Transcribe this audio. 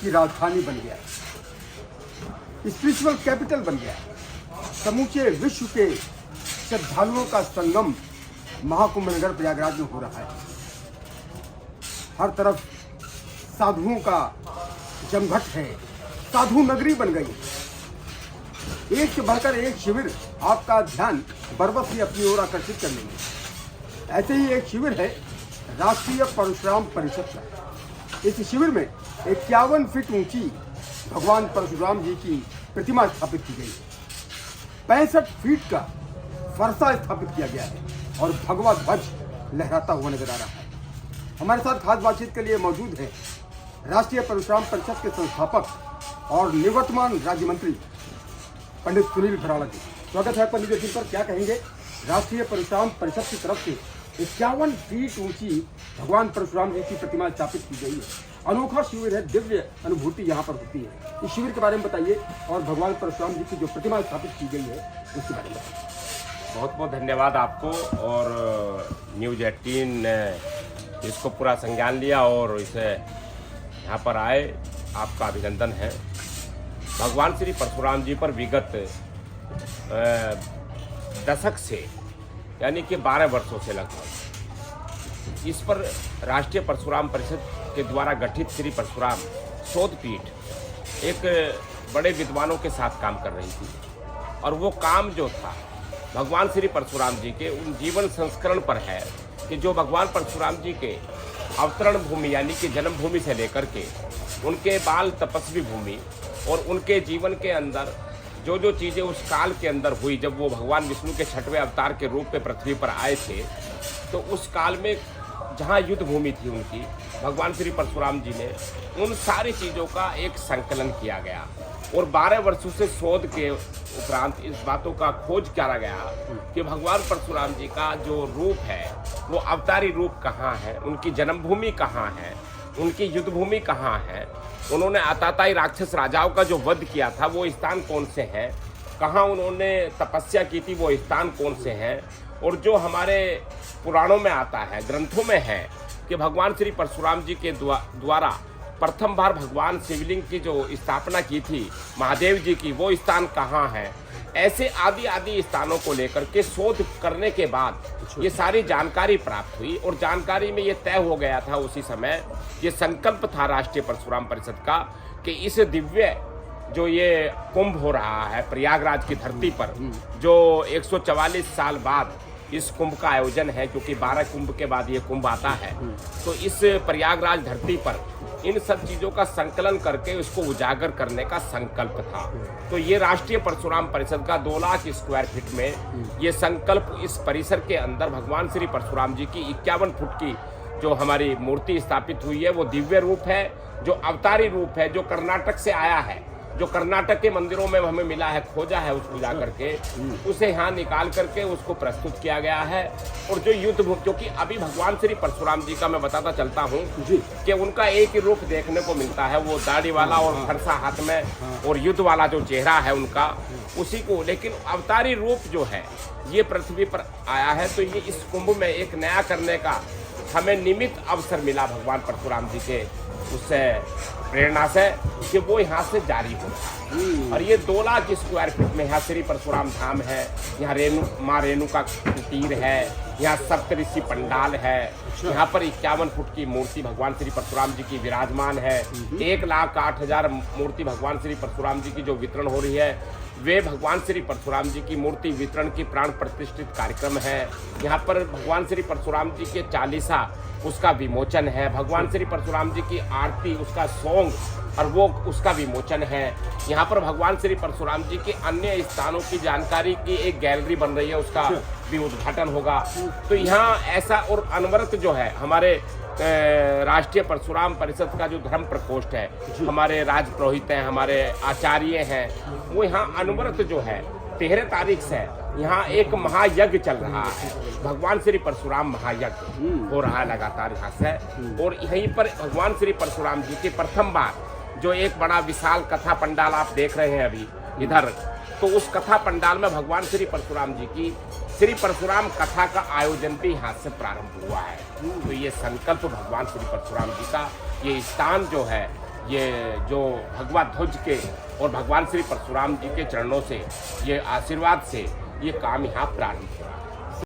की राजधानी बन गया, स्पिरिचुअल कैपिटल बन गया। समूचे विश्व के श्रद्धालुओं का संगम महाकुंभ नगर प्रयागराज में हो रहा है। हर तरफ साधुओं का जमघट है, साधु नगरी बन गई। एक से बढ़कर एक शिविर आपका ध्यान बरबस ही अपनी ओर आकर्षित कर लेंगे। ऐसे ही एक शिविर है राष्ट्रीय परशुराम परिषद का। इस शिविर में 51 फीट ऊंची भगवान परशुराम जी की प्रतिमा स्थापित की गई। 65 फीट का फरसा स्थापित किया गया है और भगवा ध्वज लहराता हुआ नजर आ रहा है। हमारे साथ खास बातचीत के लिए मौजूद है राष्ट्रीय परशुराम परिषद के संस्थापक और निवर्तमान राज्य मंत्री पंडित सुनील भराड़ा जी। स्वागत है पंडित जी पर। क्या कहेंगे? राष्ट्रीय परशुराम परिषद की तरफ से 51 फीट ऊंची भगवान परशुराम जी की प्रतिमा स्थापित की गई है। अनोखा शिविर है, दिव्य अनुभूति यहाँ पर होती है। इस शिविर के बारे में बताइए और भगवान परशुराम जी की जो प्रतिमा स्थापित की गई है उसके बारे में बताइए। बहुत बहुत धन्यवाद आपको और न्यूज़ 18 ने इसको पूरा संज्ञान लिया और इसे यहाँ पर आए, आपका अभिनंदन है। भगवान श्री परशुराम जी पर विगत दशक से यानी कि 12 वर्षों से लगभग इस पर राष्ट्रीय परशुराम परिषद के द्वारा गठित श्री परशुराम शोध पीठ एक बड़े विद्वानों के साथ काम कर रही थी और वो काम जो था भगवान श्री परशुराम जी के उन जीवन संस्करण पर है कि जो भगवान परशुराम जी के अवतरण भूमि यानी कि जन्मभूमि से लेकर के उनके बाल तपस्वी भूमि और उनके जीवन के अंदर जो जो चीज़ें उस काल के अंदर हुई जब वो भगवान विष्णु के 6वें अवतार के रूप में पृथ्वी पर आए थे, तो उस काल में जहाँ युद्ध भूमि थी उनकी, भगवान श्री परशुराम जी ने उन सारी चीज़ों का एक संकलन किया गया और 12 वर्षों से शोध के उपरांत इस बातों का खोज किया गया कि भगवान परशुराम जी का जो रूप है वो अवतारी रूप कहाँ है, उनकी जन्मभूमि कहाँ है, उनकी युद्ध भूमि कहाँ है, उन्होंने आताताई राक्षस राजाओं का जो वध किया था वो स्थान कौन से हैं, कहाँ उन्होंने तपस्या की थी वो स्थान कौन से हैं, और जो हमारे पुराणों में आता है, ग्रंथों में है कि भगवान श्री परशुराम जी के द्वारा प्रथम बार भगवान शिवलिंग की जो स्थापना की थी महादेव जी की, वो स्थान कहाँ है। ऐसे आदि आदि स्थानों को लेकर के शोध करने के बाद ये सारी जानकारी प्राप्त हुई और जानकारी में ये तय हो गया था उसी समय, ये संकल्प था राष्ट्रीय परशुराम परिषद का कि इस दिव्य जो ये कुंभ हो रहा है प्रयागराज की धरती पर, जो 144 साल बाद इस कुंभ का आयोजन है, क्योंकि 12 कुंभ के बाद ये कुंभ आता है, तो इस प्रयागराज धरती पर इन सब चीज़ों का संकलन करके उसको उजागर करने का संकल्प था। तो ये राष्ट्रीय परशुराम परिषद का 2 लाख स्क्वायर फीट में ये संकल्प इस परिसर के अंदर भगवान श्री परशुराम जी की 51 फुट की जो हमारी मूर्ति स्थापित हुई है वो दिव्य रूप है, जो अवतारी रूप है, जो कर्नाटक से आया है, जो कर्नाटक के मंदिरों में हमें मिला है, खोजा है उसको जा करके, उसे यहाँ निकाल करके उसको प्रस्तुत किया गया है। और जो युद्ध, क्योंकि अभी भगवान श्री परशुराम जी का मैं बताता चलता हूँ कि उनका एक ही रूप देखने को मिलता है, वो दाढ़ी वाला और फरसा हाथ में और युद्ध वाला जो चेहरा है उनका, उसी को, लेकिन अवतारी रूप जो है ये पृथ्वी पर आया है। तो ये इस कुंभ में एक नया करने का हमें निमित्त अवसर मिला भगवान परशुराम जी के उससे प्रेरणा से कि वो यहाँ से जारी हो रहा है। और ये 2 लाख स्क्वायर फीट में यहाँ श्री परशुराम धाम है, यहाँ माँ रेणु का कुटीर है, यहाँ सप्तऋषि पंडाल है, यहाँ पर 51 फुट की मूर्ति भगवान श्री परशुराम जी की विराजमान है। 1,08,000 मूर्ति भगवान श्री परशुराम जी की जो वितरण हो रही है, वे भगवान श्री परशुराम जी की मूर्ति वितरण की प्राण प्रतिष्ठित कार्यक्रम है। यहाँ पर भगवान श्री परशुराम जी के 40 उसका विमोचन है, भगवान श्री परशुराम जी की आरती उसका सॉन्ग और वो उसका विमोचन है। यहाँ पर भगवान श्री परशुराम जी के अन्य स्थानों की जानकारी की एक गैलरी बन रही है, उसका भी उद्घाटन होगा। तो यहाँ ऐसा और अनवरत जो है हमारे राष्ट्रीय परशुराम परिषद का जो धर्म प्रकोष्ठ है, हमारे राज पुरोहित हैं, हमारे आचार्य हैं, वो यहाँ अनवरत जो है 13 तारीख से यहाँ एक महायज्ञ चल रहा है, भगवान श्री परशुराम महायज्ञ हो रहा है लगातार यहाँ से। और यहीं पर भगवान श्री परशुराम जी के प्रथम बार जो एक बड़ा विशाल कथा पंडाल आप देख रहे हैं अभी इधर, तो उस कथा पंडाल में भगवान श्री परशुराम जी की श्री परशुराम कथा का आयोजन भी यहाँ से प्रारंभ हुआ है। तो ये संकल्प भगवान श्री परशुराम जी का ये स्थान जो है ये जो भगवा ध्वज के और भगवान श्री परशुराम जी के चरणों से ये आशीर्वाद से ये काम यहाँ प्रारंभ हुआ।